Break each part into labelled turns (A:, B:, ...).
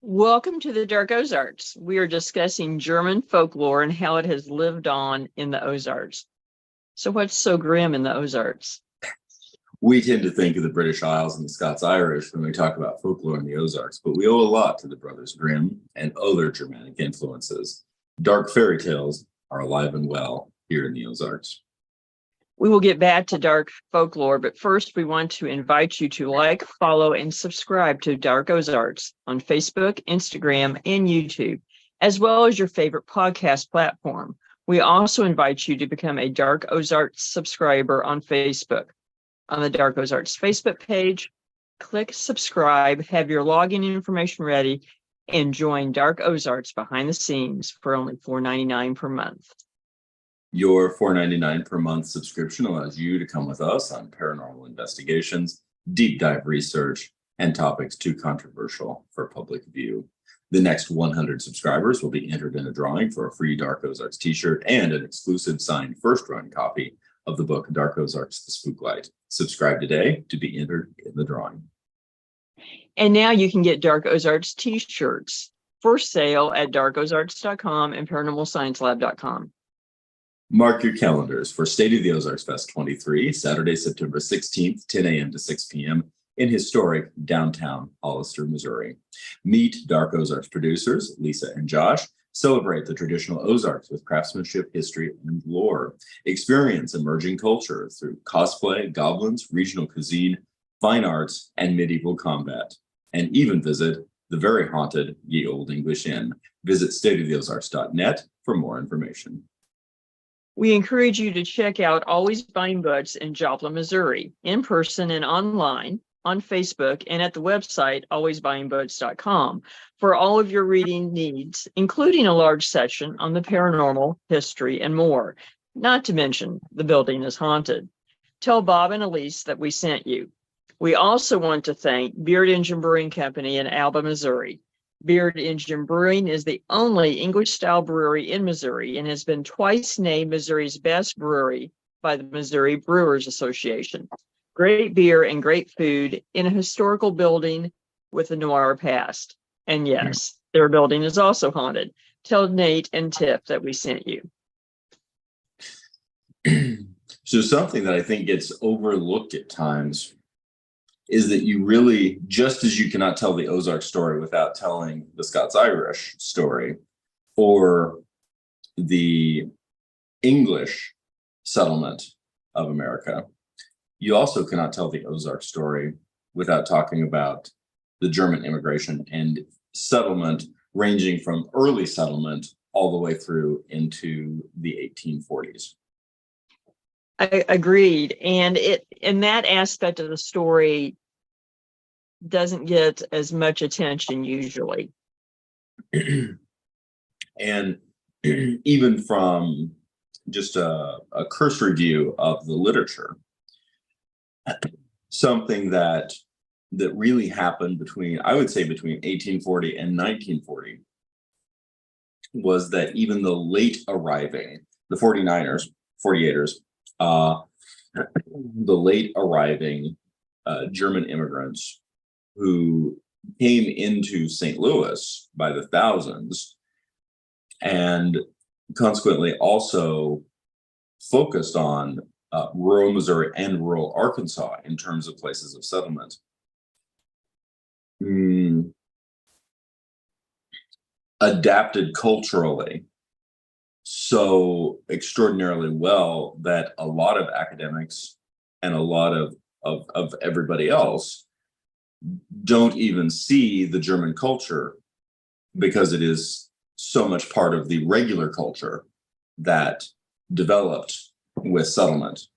A: Welcome to the Dark Ozarks. We are discussing German folklore and how it has lived on in the Ozarks. So what's so grim in the Ozarks?
B: We tend to think of the British Isles and the Scots-Irish when we talk about folklore in the Ozarks, but we owe a lot to the brothers Grimm and other Germanic influences. Dark fairy tales are alive and well here in the Ozarks.
A: We will get back to dark folklore, but first we want to invite you to like, follow, and subscribe to Dark Ozarks on Facebook, Instagram, and YouTube, as well as your favorite podcast platform. We also invite you to become a Dark Ozarks subscriber on Facebook. On the Dark Ozarks Facebook page, click subscribe, have your login information ready, and join Dark Ozarks behind the scenes for only $4.99 per month.
B: Your $4.99 per month subscription allows you to come with us on paranormal investigations, deep dive research, and topics too controversial for public view. The next 100 subscribers will be entered in a drawing for a free Dark Ozarks t-shirt and an exclusive signed first run copy of the book Dark Ozarks, The Spooklight. Subscribe today to be entered in the drawing.
A: And now you can get Dark Ozarks t-shirts for sale at darkozarks.com and paranormalsciencelab.com.
B: Mark your calendars for State of the Ozarks Fest 23, Saturday, September 16th, 10 a.m. to 6 p.m. in historic downtown Hollister, Missouri. Meet Dark Ozarks producers, Lisa and Josh. Celebrate the traditional Ozarks with craftsmanship, history, and lore. Experience emerging culture through cosplay, goblins, regional cuisine, fine arts, and medieval combat. And even visit the very haunted Ye Olde English Inn. Visit stateoftheozarks.net for more information.
A: We encourage you to check out Always Buying Books in Joplin, Missouri, in person and online, on Facebook, and at the website, alwaysbuyingbooks.com, for all of your reading needs, including a large section on the paranormal, history, and more. Not to mention, the building is haunted. Tell Bob and Elise that we sent you. We also want to thank Beard Engine Brewing Company in Alba, Missouri. Beard Engine Brewing is the only English-style brewery in Missouri and has been twice named Missouri's best brewery by the Missouri Brewers Association. Great beer and great food in a historical building with a noir past. And yes, their building is also haunted. Tell Nate and Tiff that we sent you.
B: So something that I think gets overlooked at times is that you really, just as you cannot tell the Ozark story without telling the Scots-Irish story or the English settlement of America, you also cannot tell the Ozark story without talking about the German immigration and settlement, ranging from early settlement all the way through into the 1840s.
A: I agreed. And that aspect of the story doesn't get as much attention usually.
B: And even from just a cursory view of the literature, something that really happened between 1840 and 1940 was that even the late arriving, the 48ers, the late arriving German immigrants who came into St. Louis by the thousands and consequently also focused on rural Missouri and rural Arkansas in terms of places of settlement. Adapted culturally so extraordinarily well that a lot of academics and a lot of everybody else don't even see the German culture because it is so much part of the regular culture that developed with settlement.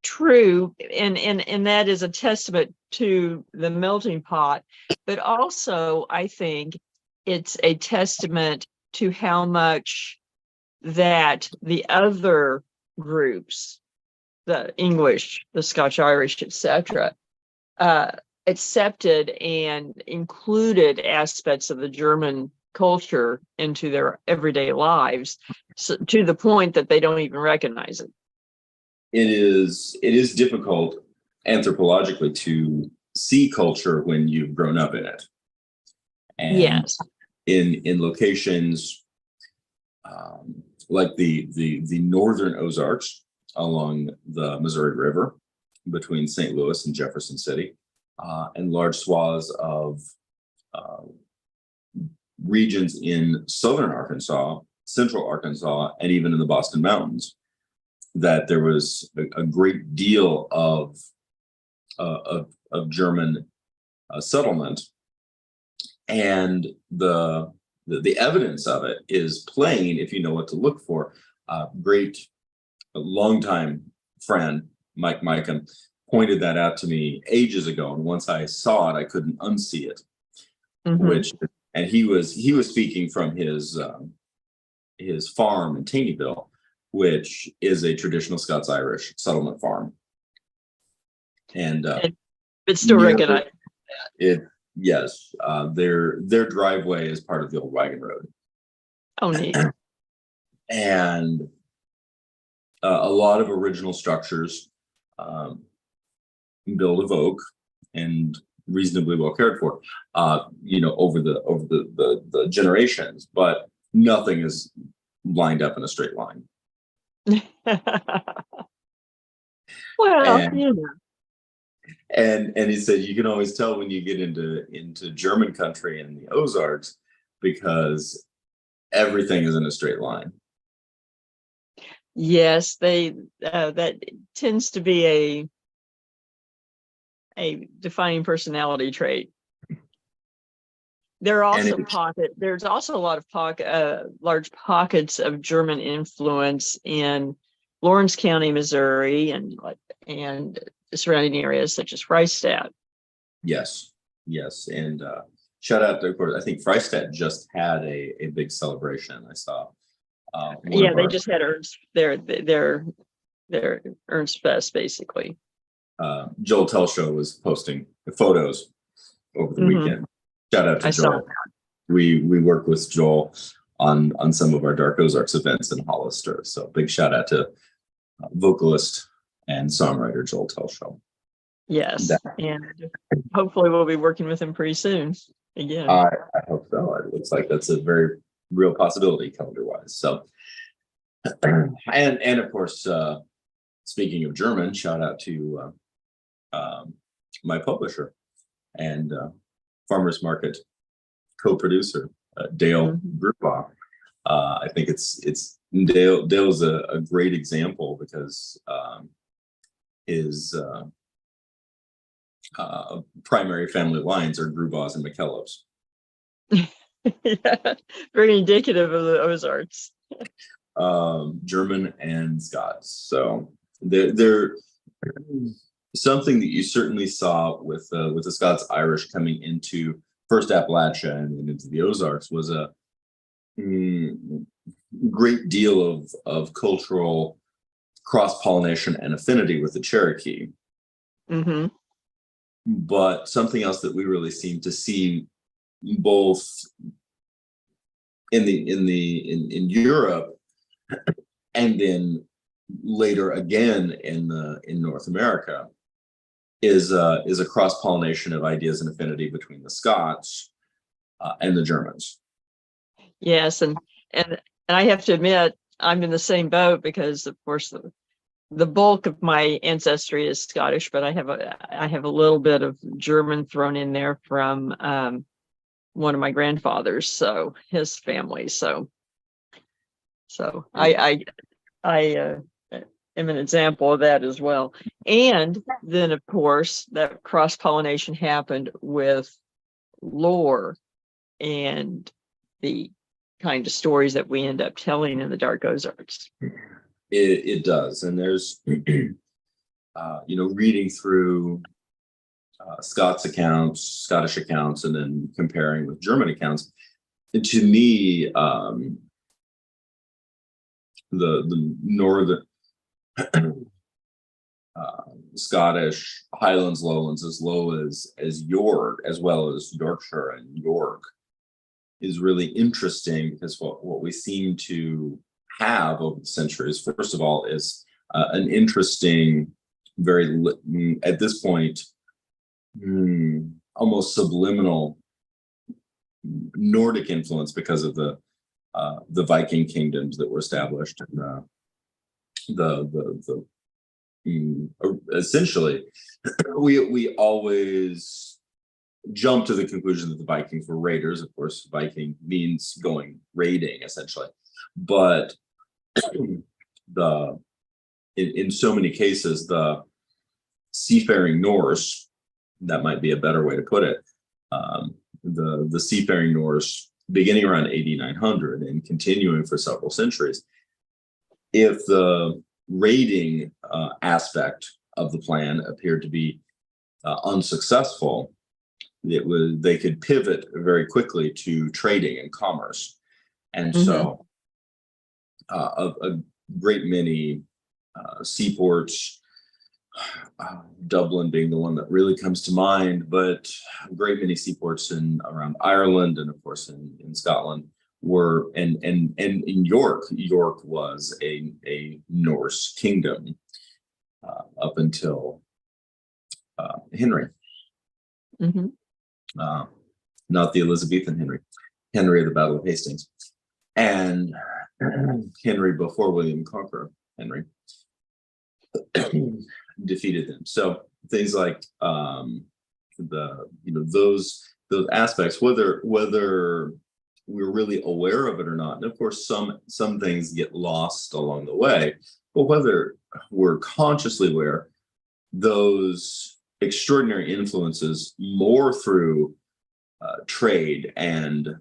A: True, and that is a testament to the melting pot, but also I think it's a testament to how much that the other groups, the English, the Scotch-Irish, etc., accepted and included aspects of the German culture into their everyday lives, so, to the point that they don't even recognize it.
B: It is difficult anthropologically to see culture when you've grown up in it. And
A: Yes.
B: in locations like the northern Ozarks along the Missouri River between St. Louis and Jefferson City, and large swaths of uh, regions in southern Arkansas, central Arkansas, and even in the Boston Mountains, that there was a great deal of German settlement, and the evidence of it is plain if you know what to look for. Great longtime friend Mike Mikan pointed that out to me ages ago, and once I saw it, I couldn't unsee it.
A: Mm-hmm.
B: And he was speaking from his farm in Taneyville, which is a traditional Scots-Irish settlement farm, and
A: But still
B: near
A: recognize
B: it. Yes, their driveway is part of the old wagon road,
A: Oh, neat.
B: and a lot of original structures built of oak and reasonably well cared for, over the generations, but nothing is lined up in a straight line.
A: Well,
B: And and he said you can always tell when you get into German country and the Ozarks, because everything is in a straight line.
A: yes, that tends to be a defining personality trait. There's also a lot of large pockets of German influence in Lawrence County, Missouri, and surrounding areas such as Freistadt.
B: Yes, and shout out to, of course, I think Freistadt just had a big celebration. I saw.
A: They just had their Ernst Fest, basically.
B: Joel Telshow was posting photos over the weekend. Shout out to Joel. We work with Joel on some of our Dark Ozarks events in Hollister. So big shout out to vocalist and songwriter Joel Telshow.
A: Yes, and hopefully we'll be working with him pretty soon again.
B: I hope so. It looks like that's a very real possibility calendar-wise. So, and of course, speaking of German, shout out to my publisher and Farmers Market co-producer Dale Grupa. I think it's Dale's a great example, because his primary family lines are Grubaughs and McKellows.
A: Yeah, very indicative of the Ozarks.
B: German and Scots. So they're something that you certainly saw with the Scots-Irish coming into first Appalachia and into the Ozarks was a great deal of cultural cross-pollination and affinity with the Cherokee.
A: Mm-hmm.
B: But something else that we really seem to see both in Europe and then later again in North America is a cross-pollination of ideas and affinity between the Scots and the Germans.
A: Yes, and I have to admit I'm in the same boat, because of course the bulk of my ancestry is Scottish, but I have a little bit of German thrown in there from one of my grandfathers, so his family. So I am an example of that as well. And then, of course, that cross-pollination happened with lore and the kind of stories that we end up telling in the Dark Ozarks.
B: It does, and there's reading through Scottish accounts, and then comparing with German accounts. And to me, the northern Scottish Highlands, Lowlands, as low as York, as well as Yorkshire and York, is really interesting, because what we seem to have over the centuries, first of all, is an interesting, very at this point almost subliminal Nordic influence because of the Viking kingdoms that were established, and essentially we always jump to the conclusion that the Vikings were raiders. Of course, Viking means going raiding, essentially, but in so many cases, the seafaring Norse, that might be a better way to put it, the seafaring Norse beginning around 8900 and continuing for several centuries, if the raiding aspect of the plan appeared to be unsuccessful, they could pivot very quickly to trading and commerce. And so a great many seaports, Dublin being the one that really comes to mind, but a great many seaports around Ireland and of course in Scotland were, and in York was a Norse kingdom up until Henry. Not the Elizabethan Henry of the Battle of Hastings, and Henry before William Conqueror, Henry defeated them. So things like those aspects, whether we're really aware of it or not, and of course some things get lost along the way, but whether we're consciously aware, those extraordinary influences more through trade and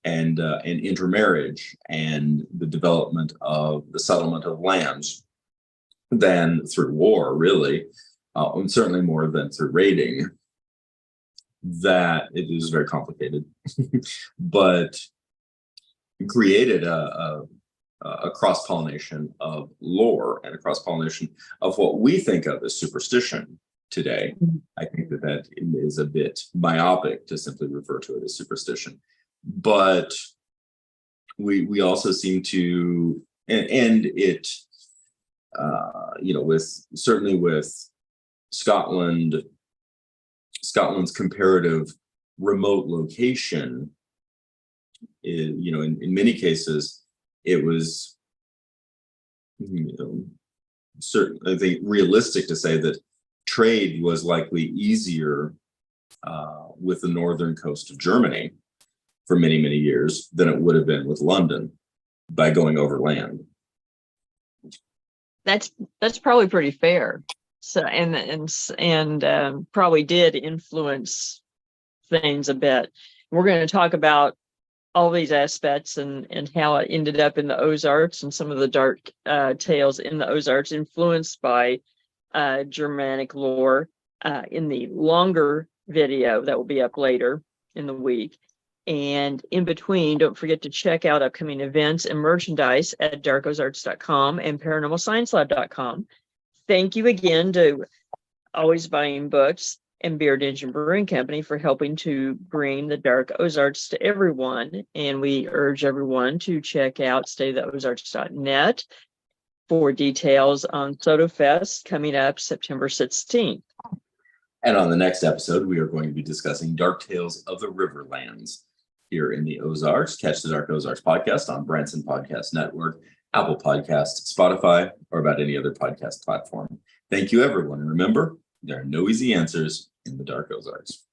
B: intermarriage and the development of the settlement of lands than through war, really, and certainly more than through raiding, that it is very complicated, but created a cross-pollination of lore and a cross-pollination of what we think of as superstition today. I think that is a bit myopic to simply refer to it as superstition, but we also seem to, and it, with Scotland's comparative remote location, in many cases, it was, I think, realistic to say that trade was likely easier with the northern coast of Germany for many, many years than it would have been with London by going over land.
A: That's probably pretty fair. So and probably did influence things a bit. We're going to talk about all these aspects and how it ended up in the Ozarks and some of the dark tales in the Ozarks influenced by Germanic lore in the longer video that will be up later in the week. And in between, don't forget to check out upcoming events and merchandise at darkozarks.com and paranormalsciencelab.com. Thank you again to Always Buying Books and Beard Engine Brewing Company for helping to bring the Dark Ozarks to everyone. And we urge everyone to check out staytheozarks.net for details on Soda Fest coming up September 16th.
B: And on the next episode, we are going to be discussing Dark Tales of the Riverlands here in the Ozarks. Catch the Dark Ozarks podcast on Branson Podcast Network, Apple Podcasts, Spotify, or about any other podcast platform. Thank you, everyone. And remember, there are no easy answers in the Dark Ozarks.